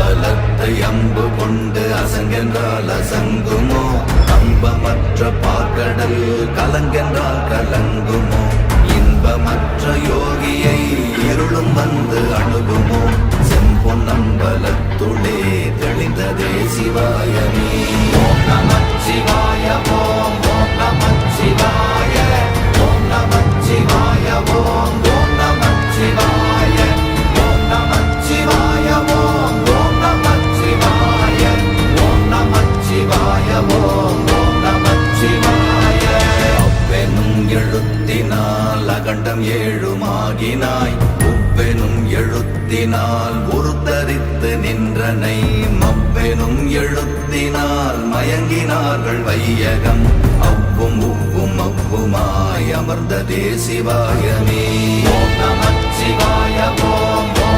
அம்பலத்தை அம்பு கொண்டு அசங்கென்றால் அசங்குமோ அம்பமற்ற பார்க்கடல் கலங்கென்றால் கலங்குமோ இன்பமற்ற யோகியை இருளும் வந்து அணுகுமோ செம்பொன்னம்பலத்துளே தெளிந்ததே சிவாயமே ஓம் நமச்சிவாய ஓம் ஓம் நமச்சிவாய ஓம் நமச்சிவாய ஓம் ஓம் நமச்சிவாய ஓம் நமச்சிவாய ஓம் ஓம் நமச்சிவாய ஓம் நமச்சிவாய ஓம் ஓம் நமச்சிவாய அவ்வெனும் எழுத்தினால் அகண்டம் ஏழுமாகினாய் உவ்வெனும் எழுத்தினால் உருத்தரித்து நின்றனை மவ்வெனும் எழுத்தினால் மயங்கினார்கள் வையகம் அவ்வும் உவ்வும் அவ்வுமாய் அமர்ந்ததே சிவாயமே ஓம் நமச்சிவாய